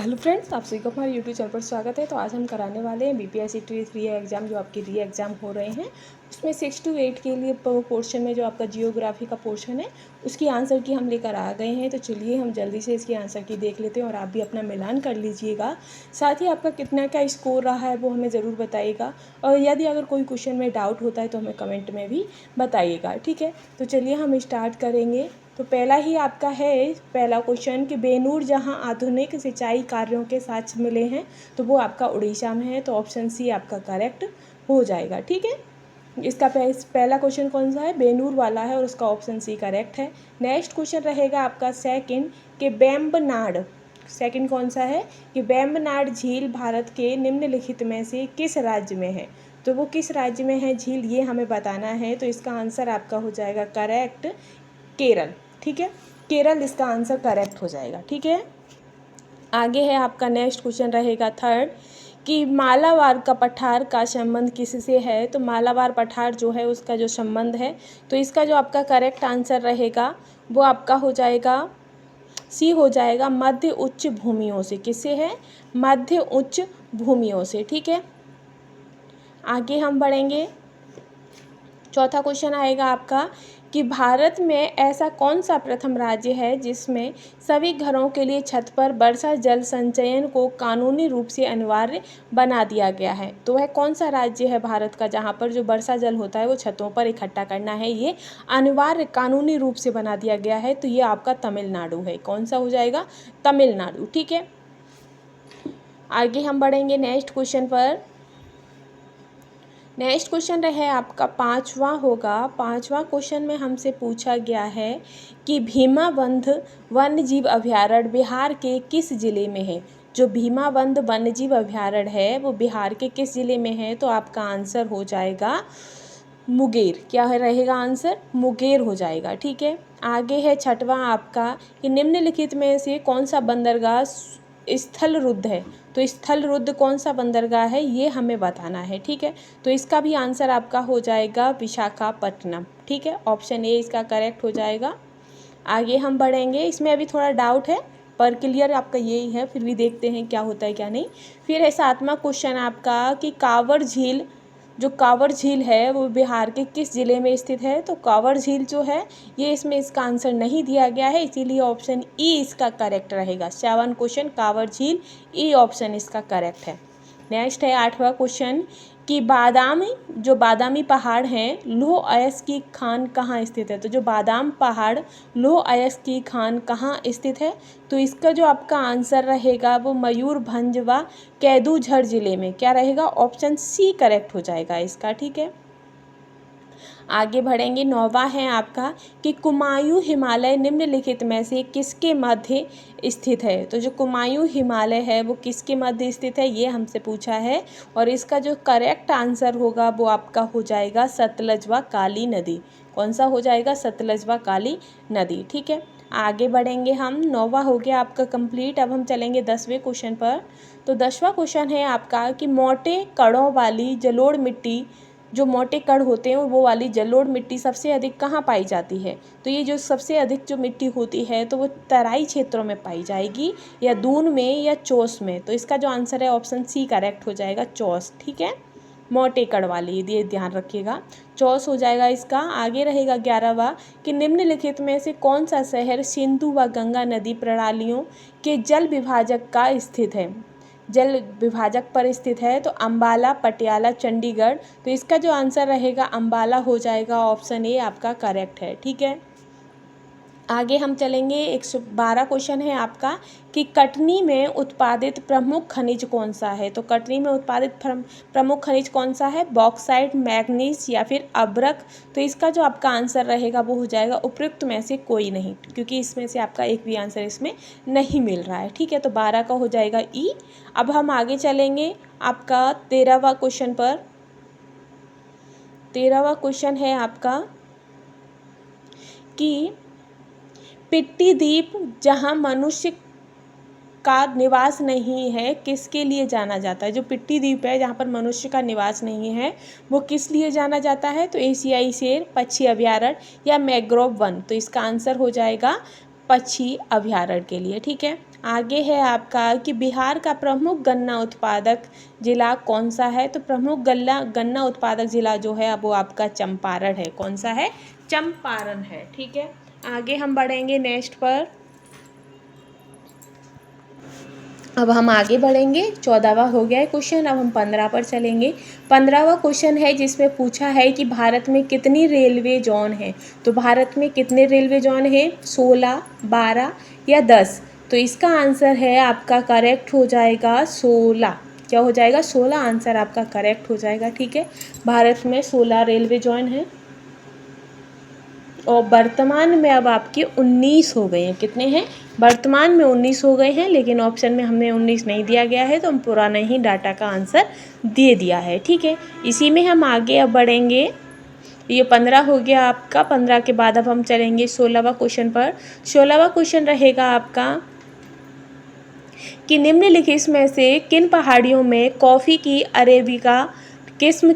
Hello friends, आप सभी को हमारे यूट्यूब चैनल पर स्वागत है। तो आज हम कराने वाले हैं बीपीएससी री एग्ज़ाम, जो आपके री एग्ज़ाम हो रहे हैं उसमें 6 to 8 के लिए पोर्शन में जो आपका जियोग्राफी का पोर्शन है उसकी आंसर की हम लेकर आ गए हैं। तो चलिए हम जल्दी से इसकी आंसर की देख लेते हैं और आप भी अपना मिलान कर लीजिएगा। साथ ही आपका कितना का स्कोर रहा है वो हमें ज़रूर बताइएगा, और यदि अगर कोई क्वेश्चन में डाउट होता है तो हमें कमेंट में भी बताइएगा, ठीक है। तो चलिए हम स्टार्ट करेंगे। तो पहला ही आपका है पहला क्वेश्चन कि बेनूर जहां आधुनिक सिंचाई कार्यों के साक्ष्य मिले हैं तो वो आपका उड़ीसा में है। तो ऑप्शन सी आपका करेक्ट हो जाएगा, ठीक है। इसका पहला क्वेश्चन कौन सा है, बेनूर वाला है, और उसका ऑप्शन सी करेक्ट है। नेक्स्ट क्वेश्चन रहेगा आपका सेकंड कि वेम्बनाड, सेकंड कौन सा है कि वेम्बनाड झील भारत के निम्नलिखित में से किस राज्य में है। तो वो किस राज्य में है झील, ये हमें बताना है। तो इसका आंसर आपका हो जाएगा करेक्ट केरल, ठीक है। केरल इसका आंसर करेक्ट हो जाएगा, ठीक है। आगे है आपका नेक्स्ट क्वेश्चन रहेगा थर्ड कि मालाबार का पठार का संबंध किससे है। तो मालाबार पठार जो है उसका जो संबंध है, तो इसका जो आपका करेक्ट आंसर रहेगा वो आपका हो जाएगा सी हो जाएगा मध्य उच्च भूमियों से। किससे है, मध्य उच्च भूमियों से, ठीक है। आगे हम बढ़ेंगे। चौथा क्वेश्चन आएगा आपका कि भारत में ऐसा कौन सा प्रथम राज्य है जिसमें सभी घरों के लिए छत पर वर्षा जल संचयन को कानूनी रूप से अनिवार्य बना दिया गया है। तो वह कौन सा राज्य है भारत का जहाँ पर जो वर्षा जल होता है वो छतों पर इकट्ठा करना है, ये अनिवार्य कानूनी रूप से बना दिया गया है। तो ये आपका तमिलनाडु है। कौन सा हो जाएगा, तमिलनाडु, ठीक है। आगे हम बढ़ेंगे नेक्स्ट क्वेश्चन पर। नेक्स्ट क्वेश्चन रहे आपका पांचवा होगा। पांचवा क्वेश्चन में हमसे पूछा गया है कि भीमाबंध वन्यजीव अभयारण्य बिहार के किस जिले में है। जो भीमाबंध वन्यजीव अभयारण्य है वो बिहार के किस जिले में है। तो आपका आंसर हो जाएगा मुंगेर। क्या है रहेगा आंसर, मुंगेर हो जाएगा, ठीक है। आगे है छठवां आपका कि निम्नलिखित में से कौन सा बंदरगाह स्थल रुद्ध है। तो स्थल रुद्ध कौन सा बंदरगाह है ये हमें बताना है, ठीक है। तो इसका भी आंसर आपका हो जाएगा विशाखापट्टनम, ठीक है। ऑप्शन ए इसका करेक्ट हो जाएगा। आगे हम बढ़ेंगे। इसमें अभी थोड़ा डाउट है पर क्लियर आपका यही है, फिर भी देखते हैं क्या होता है क्या नहीं। फिर है सातवां क्वेश्चन आपका कि कांवर झील, जो कांवर झील है वो बिहार के किस ज़िले में स्थित है। तो कांवर झील जो है ये इसमें इसका आंसर नहीं दिया गया है, इसीलिए ऑप्शन ई इसका करेक्ट रहेगा। 7 क्वेश्चन कांवर झील, ई ऑप्शन इसका करेक्ट है। नेक्स्ट है 8वां क्वेश्चन कि बादामी, जो बादामी पहाड़ हैं लौह अयस्क की खान कहाँ स्थित है। तो जो बादाम पहाड़ लौह अयस्क की खान कहाँ स्थित है। तो इसका जो आपका आंसर रहेगा वो मयूरभंज व कैदूझर जिले में। क्या रहेगा, ऑप्शन सी करेक्ट हो जाएगा इसका, ठीक है। आगे बढ़ेंगे। 9वां है आपका कि कुमायूं हिमालय निम्नलिखित में से किसके मध्य स्थित है। तो जो कुमायूं हिमालय है वो किसके मध्य स्थित है ये हमसे पूछा है, और इसका जो करेक्ट आंसर होगा वो आपका हो जाएगा सतलज व काली नदी। कौन सा हो जाएगा, सतलज व काली नदी, ठीक है। आगे बढ़ेंगे हम। 9वां हो गया आपका कंप्लीट। अब हम चलेंगे 10वें क्वेश्चन पर। तो 10वां क्वेश्चन है आपका कि मोटे कणों वाली जलोढ़ मिट्टी, जो मोटे कण होते हैं वो वाली जलोढ़ मिट्टी सबसे अधिक कहाँ पाई जाती है। तो ये जो सबसे अधिक जो मिट्टी होती है तो वो तराई क्षेत्रों में पाई जाएगी, या दून में या चौस में। तो इसका जो आंसर है ऑप्शन सी करेक्ट हो जाएगा, चौस, ठीक है। मोटे कण वाली, ये ध्यान रखिएगा, चौस हो जाएगा इसका। आगे रहेगा 11वां कि निम्नलिखित में से कौन सा शहर सिंधु व गंगा नदी प्रणालियों के जल विभाजक का स्थित है, जल विभाजक पर स्थित है। तो अंबाला, पटियाला, चंडीगढ़। तो इसका जो आंसर रहेगा अंबाला हो जाएगा, ऑप्शन ए आपका करेक्ट है, ठीक है। आगे हम चलेंगे। 112 क्वेश्चन है आपका कि कटनी में उत्पादित प्रमुख खनिज कौन सा है। तो कटनी में उत्पादित प्रमुख खनिज कौन सा है, बॉक्साइट, मैग्नीज या फिर अब्रक। तो इसका जो आपका आंसर रहेगा वो हो जाएगा उपयुक्त में से कोई नहीं, क्योंकि इसमें से आपका एक भी आंसर इसमें नहीं मिल रहा है, ठीक है। तो 12 का हो जाएगा ई। अब हम आगे चलेंगे आपका 13वां क्वेश्चन पर। 13वां क्वेश्चन है आपका कि पिट्टी द्वीप जहाँ मनुष्य का निवास नहीं है किसके लिए जाना जाता है। जो पिट्टी द्वीप है जहाँ पर मनुष्य का निवास नहीं है वो किस लिए जाना जाता है। तो एशियाई शेर, पक्षी अभयारण्य या मैंग्रोव वन। तो इसका आंसर हो जाएगा पक्षी अभयारण्य के लिए, ठीक है। आगे है आपका कि बिहार का प्रमुख गन्ना उत्पादक जिला कौन सा है। तो प्रमुख गन्ना उत्पादक जिला जो है वो आपका चंपारण है। कौन सा है? चंपारण है। ठीक है, आगे हम बढ़ेंगे नेक्स्ट पर। अब हम आगे बढ़ेंगे, 14वां हो गया है क्वेश्चन। अब हम 15 पर चलेंगे। 15वां क्वेश्चन है जिसमें पूछा है कि भारत में कितनी रेलवे जोन है। तो भारत में कितने रेलवे जोन है? 16, 12 या 10। तो इसका आंसर है आपका करेक्ट हो जाएगा 16। क्या हो जाएगा? 16 आंसर आपका करेक्ट हो जाएगा। ठीक है, भारत में 16 रेलवे जोन है और वर्तमान में अब आपके 19 हो गए हैं। कितने हैं? वर्तमान में 19 हो गए हैं, लेकिन ऑप्शन में हमें 19 नहीं दिया गया है, तो हम पुराना ही डाटा का आंसर दे दिया है। ठीक है, इसी में हम आगे अब बढ़ेंगे। ये 15 हो गया आपका। 15 के बाद अब हम चलेंगे 16वां क्वेश्चन पर। 16वां क्वेश्चन रहेगा आपका कि निम्नलिखित में से किन पहाड़ियों में कॉफ़ी की अरेबिका किस्म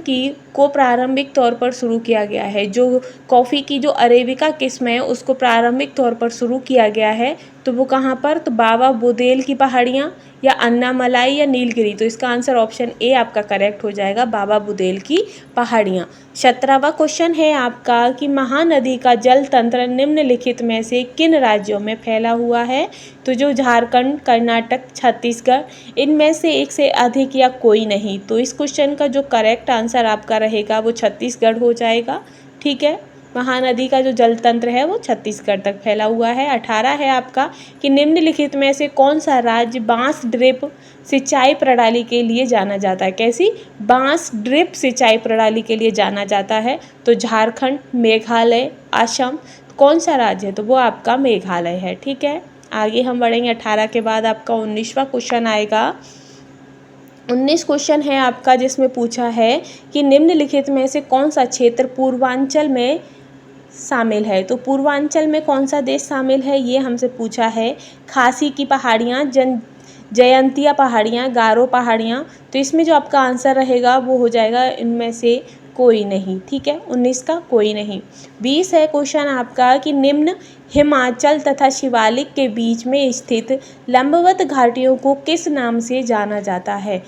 को प्रारंभिक तौर पर शुरू किया गया है। जो कॉफ़ी की जो अरेबिका किस्म है उसको प्रारंभिक तौर पर शुरू किया गया है, तो वो कहाँ पर? तो बाबा बुदेल की पहाड़ियाँ या अन्नामलाई या नीलगिरी। तो इसका आंसर ऑप्शन ए आपका करेक्ट हो जाएगा, बाबा बुदेल की पहाड़ियाँ। 17वां क्वेश्चन है आपका कि महानदी का जल तंत्र निम्नलिखित में से किन राज्यों में फैला हुआ है। तो जो झारखंड, कर्नाटक, छत्तीसगढ़, इनमें से एक से अधिक या कोई नहीं। तो इस क्वेश्चन का जो करेक्ट आंसर आपका रहेगा वो छत्तीसगढ़ हो जाएगा। ठीक है, महानदी का जो जल तंत्र है वो छत्तीसगढ़ तक फैला हुआ है। 18 है आपका कि निम्नलिखित में से कौन सा राज्य बांस ड्रिप सिंचाई प्रणाली के लिए जाना जाता है। कैसी? बांस ड्रिप सिंचाई प्रणाली के लिए जाना जाता है। तो झारखंड, मेघालय, असम, कौन सा राज्य है? तो वो आपका मेघालय है। ठीक है, आगे हम बढ़ेंगे। 18 के बाद आपका 19वां क्वेश्चन आएगा। 19 क्वेश्चन है आपका जिसमें पूछा है कि निम्नलिखित में से कौन सा क्षेत्र पूर्वांचल में शामिल है। तो पूर्वांचल में कौन सा देश शामिल है ये हमसे पूछा है। खासी की पहाड़ियाँ, जयंतिया पहाड़ियाँ, गारो पहाड़ियाँ। तो इसमें जो आपका आंसर रहेगा वो हो जाएगा इनमें से कोई नहीं। ठीक है, 19 का कोई नहीं। 20 है क्वेश्चन आपका कि निम्न हिमाचल तथा शिवालिक के बीच में स्थित लंबवत घाटियों को किस नाम से जाना जाता है।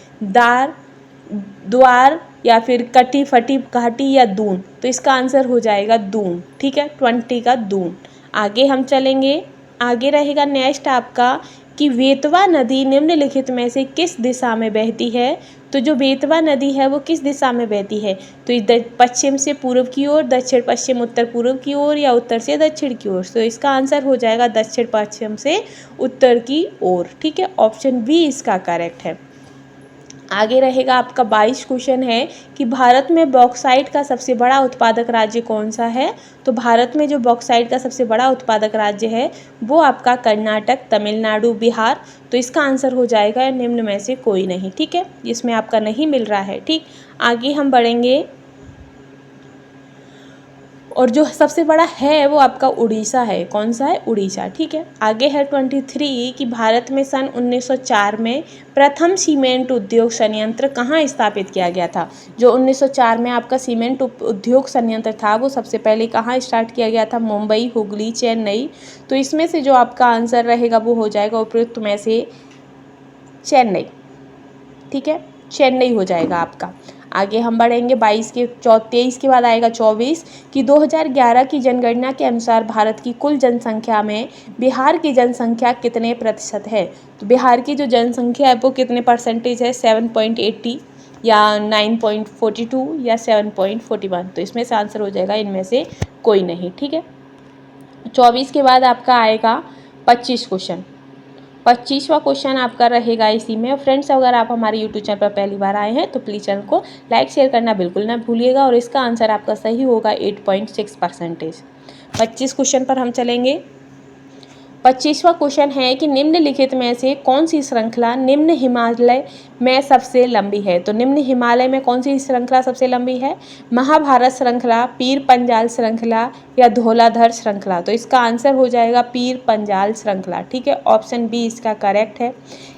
द्वार या फिर कटी फटी घाटी या दून। तो इसका आंसर हो जाएगा दून। ठीक है, 20 का दून। आगे हम चलेंगे। आगे रहेगा नेक्स्ट आपका कि बेतवा नदी निम्नलिखित में से किस दिशा में बहती है। तो जो बेतवा नदी है वो किस दिशा में बहती है। तो पश्चिम से पूर्व की ओर, दक्षिण पश्चिम उत्तर पूर्व की ओर या उत्तर से दक्षिण की ओर। तो इसका आंसर हो जाएगा दक्षिण पश्चिम से उत्तर की ओर। ठीक है, ऑप्शन बी इसका करेक्ट है। आगे रहेगा आपका 22 क्वेश्चन है कि भारत में बॉक्साइट का सबसे बड़ा उत्पादक राज्य कौन सा है। तो भारत में जो बॉक्साइट का सबसे बड़ा उत्पादक राज्य है वो आपका कर्नाटक, तमिलनाडु, बिहार। तो इसका आंसर हो जाएगा निम्न में से कोई नहीं। ठीक है, इसमें आपका नहीं मिल रहा है। ठीक, आगे हम बढ़ेंगे और जो सबसे बड़ा है वो आपका उड़ीसा है। कौन सा है? उड़ीसा। ठीक है, आगे है 23 कि भारत में सन 1904 में प्रथम सीमेंट उद्योग संयंत्र कहाँ स्थापित किया गया था। जो 1904 में आपका सीमेंट उद्योग संयंत्र था वो सबसे पहले कहाँ स्टार्ट किया गया था? मुंबई, हुगली, चेन्नई। तो इसमें से जो आपका आंसर रहेगा वो हो जाएगा उपयुक्त में से चेन्नई। ठीक है, चेन्नई हो जाएगा आपका। आगे हम बढ़ेंगे 23 के बाद आएगा 24 कि 2011 की जनगणना के अनुसार भारत की कुल जनसंख्या में बिहार की जनसंख्या कितने प्रतिशत है। तो बिहार की जो जनसंख्या है वो कितने परसेंटेज है? 7.80 या 9.42 या 7.41। तो इसमें से आंसर हो जाएगा इनमें से कोई नहीं। ठीक है, 24 के बाद आपका आएगा 25 क्वेश्चन। 25वां क्वेश्चन आपका रहेगा इसी में। फ्रेंड्स, अगर आप हमारे यूट्यूब चैनल पर पहली बार आए हैं तो प्लीज़ चैनल को लाइक शेयर करना बिल्कुल ना भूलिएगा और इसका आंसर आपका सही होगा 8.6%। 25 क्वेश्चन पर हम चलेंगे। 25वां क्वेश्चन है कि निम्नलिखित में से कौन सी श्रृंखला निम्न हिमालय में सबसे लंबी है। तो निम्न हिमालय में कौन सी श्रृंखला सबसे लंबी है? महाभारत श्रृंखला, पीर पंजाल श्रृंखला या धौलाधर श्रृंखला। तो इसका आंसर हो जाएगा पीर पंजाल श्रृंखला। ठीक है, ऑप्शन बी इसका करेक्ट है।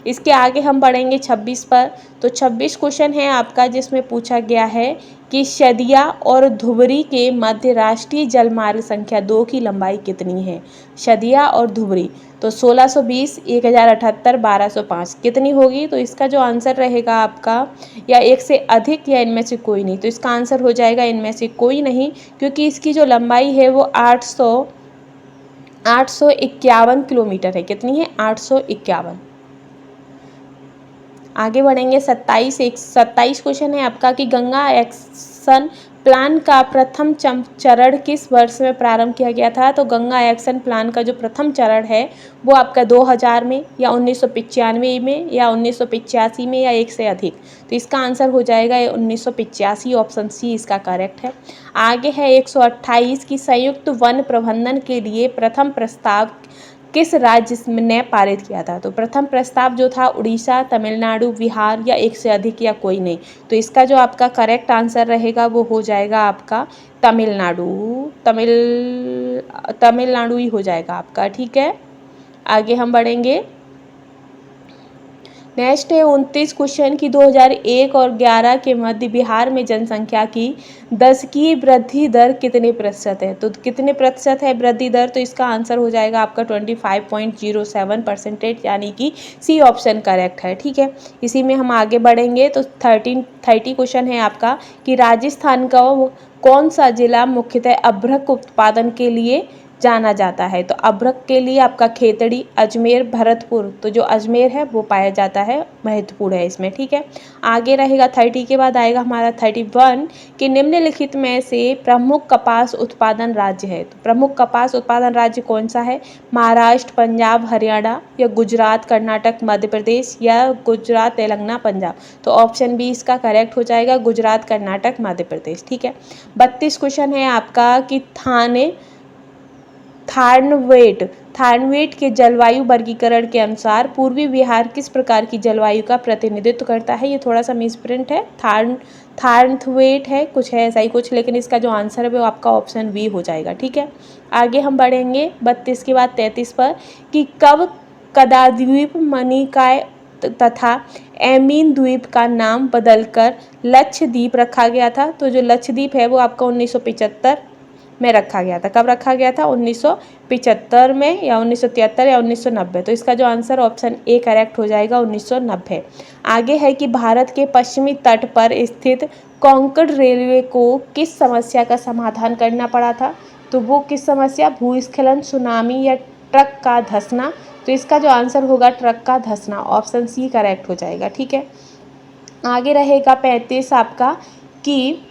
इसके आगे हम बढ़ेंगे 26 पर। तो 26 क्वेश्चन है आपका जिसमें पूछा गया है कि शदिया और धुबरी के मध्य राष्ट्रीय जलमार्ग संख्या 2 की लंबाई कितनी है। शदिया और धुबरी, तो 1620, 1078, 1205 कितनी होगी? तो इसका जो आंसर रहेगा आपका, या एक से अधिक या इनमें से कोई नहीं। तो इसका आंसर हो जाएगा इनमें से कोई नहीं, क्योंकि इसकी जो लंबाई है वो 851 किलोमीटर है। कितनी है? 851। आगे बढ़ेंगे। 27 क्वेश्चन है आपका कि गंगा एक्शन प्लान का प्रथम चरण किस वर्ष में प्रारंभ किया गया था? तो गंगा एक्शन प्लान का जो प्रथम चरण है वो आपका 2000 में, या 1995 में, या 1985 में, या एक से अधिक। तो इसका आंसर हो जाएगा 1985, ऑप्शन सी इसका करेक्ट है। आगे है 128 की संयुक्त वन प्रबंधन के लिए प्रथम प्रस्ताव किस राज्य ने पारित किया था? तो प्रथम प्रस्ताव जो था उड़ीसा, तमिलनाडु, बिहार, या एक से अधिक या कोई नहीं। तो इसका जो आपका करेक्ट आंसर रहेगा वो हो जाएगा आपका तमिलनाडु। तमिलनाडु ही हो जाएगा आपका। ठीक है, आगे हम बढ़ेंगे। नेक्स्ट है 29 क्वेश्चन की 2001 और 11 के मध्य बिहार में जनसंख्या की दशकीय वृद्धि दर कितने प्रतिशत है? तो कितने प्रतिशत है वृद्धि दर? तो इसका आंसर हो जाएगा आपका 25.07%, यानी कि सी ऑप्शन करेक्ट है। ठीक है, इसी में हम आगे बढ़ेंगे। तो 30 क्वेश्चन है आपका कि राजस्थान का कौन सा जिला मुख्यतः अभ्रक उत्पादन के लिए जाना जाता है? तो अभ्रक के लिए आपका खेतड़ी, अजमेर, भरतपुर। तो जो अजमेर है वो पाया जाता है, महत्वपूर्ण है इसमें। ठीक है, आगे रहेगा 30 के बाद आएगा हमारा 31 कि निम्नलिखित में से प्रमुख कपास उत्पादन राज्य है। तो प्रमुख कपास उत्पादन राज्य कौन सा है? महाराष्ट्र, पंजाब, हरियाणा, या गुजरात, कर्नाटक, मध्य प्रदेश, या गुजरात, तेलंगाना, पंजाब। तो ऑप्शन बी इसका करेक्ट हो जाएगा, गुजरात, कर्नाटक, मध्य प्रदेश। ठीक है, 32 क्वेश्चन है आपका कि थार्नवेट के जलवायु वर्गीकरण के अनुसार पूर्वी बिहार किस प्रकार की जलवायु का प्रतिनिधित्व करता है? ये थोड़ा सा मिसप्रिंट है, थार्नवेट है, कुछ है ऐसा ही कुछ, लेकिन इसका जो आंसर है वो आपका ऑप्शन बी हो जाएगा। ठीक है, आगे हम बढ़ेंगे 32 के बाद 33 पर कि कब कदाद्वीप, मणिकाय तथा एमीन द्वीप का नाम बदलकर लक्षद्वीप रखा गया था? तो जो लक्षद्वीप है वो आपका 1975 में रखा गया था। कब रखा गया था? 1975 में, या 1973, या 1990। तो इसका जो आंसर ऑप्शन ए करेक्ट हो जाएगा, 1990। आगे है कि भारत के पश्चिमी तट पर स्थित कोंकण रेलवे को किस समस्या का समाधान करना पड़ा था? तो वो किस समस्या? भूस्खलन, सुनामी, या ट्रक का धंसना। तो इसका जो आंसर होगा ट्रक का धंसना, ऑप्शन सी करेक्ट हो जाएगा। ठीक है, आगे रहेगा 35 आपका कि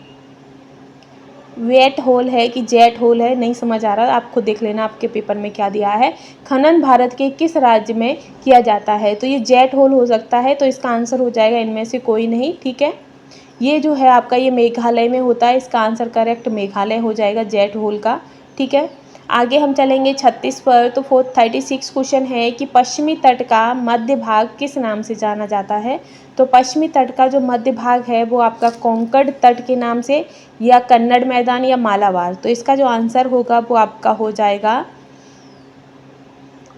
वेट होल है कि जेट होल है, नहीं समझ आ रहा, आप खुद देख लेना आपके पेपर में क्या दिया है। खनन भारत के किस राज्य में किया जाता है? तो ये जेट होल हो सकता है, तो इसका आंसर हो जाएगा इनमें से कोई नहीं। ठीक है, ये जो है आपका ये मेघालय में होता है, इसका आंसर करेक्ट मेघालय हो जाएगा जेट होल का। ठीक है, आगे हम चलेंगे 36 पर। तो 36 क्वेश्चन है कि पश्चिमी तट का मध्य भाग किस नाम से जाना जाता है? तो पश्चिमी तट का जो मध्य भाग है वो आपका कोंकण तट के नाम से, या कन्नड़ मैदान, या मालाबार। तो इसका जो आंसर होगा वो आपका हो जाएगा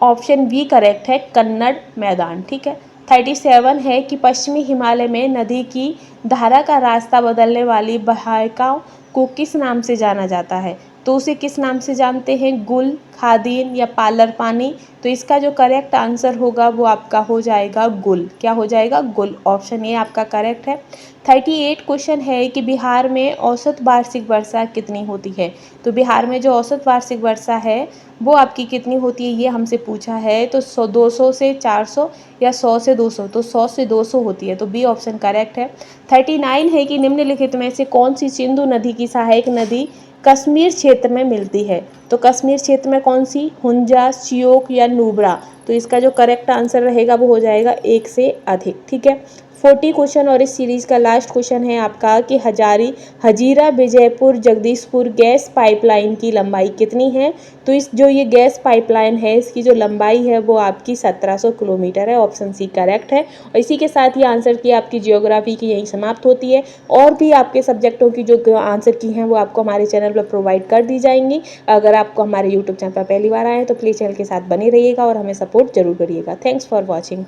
ऑप्शन बी करेक्ट है, कन्नड़ मैदान। ठीक है, 37 है कि पश्चिमी हिमालय में नदी की धारा का रास्ता बदलने वाली बहायकाओं को किस नाम से जाना जाता है? तो उसे किस नाम से जानते हैं? गुल, खादीन, या पालर पानी। तो इसका जो करेक्ट आंसर होगा वो आपका हो जाएगा गुल। क्या हो जाएगा? गुल, ऑप्शन ए आपका करेक्ट है। 38 क्वेश्चन है कि बिहार में औसत वार्षिक वर्षा कितनी होती है? तो बिहार में जो औसत वार्षिक वर्षा है वो आपकी कितनी होती है, ये हमसे पूछा है। तो 200 से 400, या 100 से 200। तो 100 से 200 होती है, तो बी ऑप्शन करेक्ट है। 39 है कि निम्नलिखित में से कौन सी सिंधु नदी की सहायक नदी कश्मीर क्षेत्र में मिलती है? तो कश्मीर क्षेत्र में कौन सी? हुंजा, श्योक, या नुब्रा। तो इसका जो करेक्ट आंसर रहेगा वो हो जाएगा एक से अधिक। ठीक है, 40 क्वेश्चन और इस सीरीज का लास्ट क्वेश्चन है आपका कि हजीरा विजयपुर जगदीशपुर गैस पाइपलाइन की लंबाई कितनी है? तो ये गैस पाइपलाइन है इसकी जो लंबाई है वो आपकी 1700 किलोमीटर है, ऑप्शन सी करेक्ट है। और इसी के साथ ये आंसर की आपकी जियोग्राफी की यही समाप्त होती है। और भी आपके सब्जेक्टों की जो आंसर की हैं वो आपको हमारे चैनल पर प्रोवाइड कर दी जाएंगी। अगर आपको हमारे यूट्यूब चैनल पर पहली बार आए तो प्लीज़ चैनल के साथ बने रहिएगा और हमें सपोर्ट जरूर करिएगा। Thanks for watching.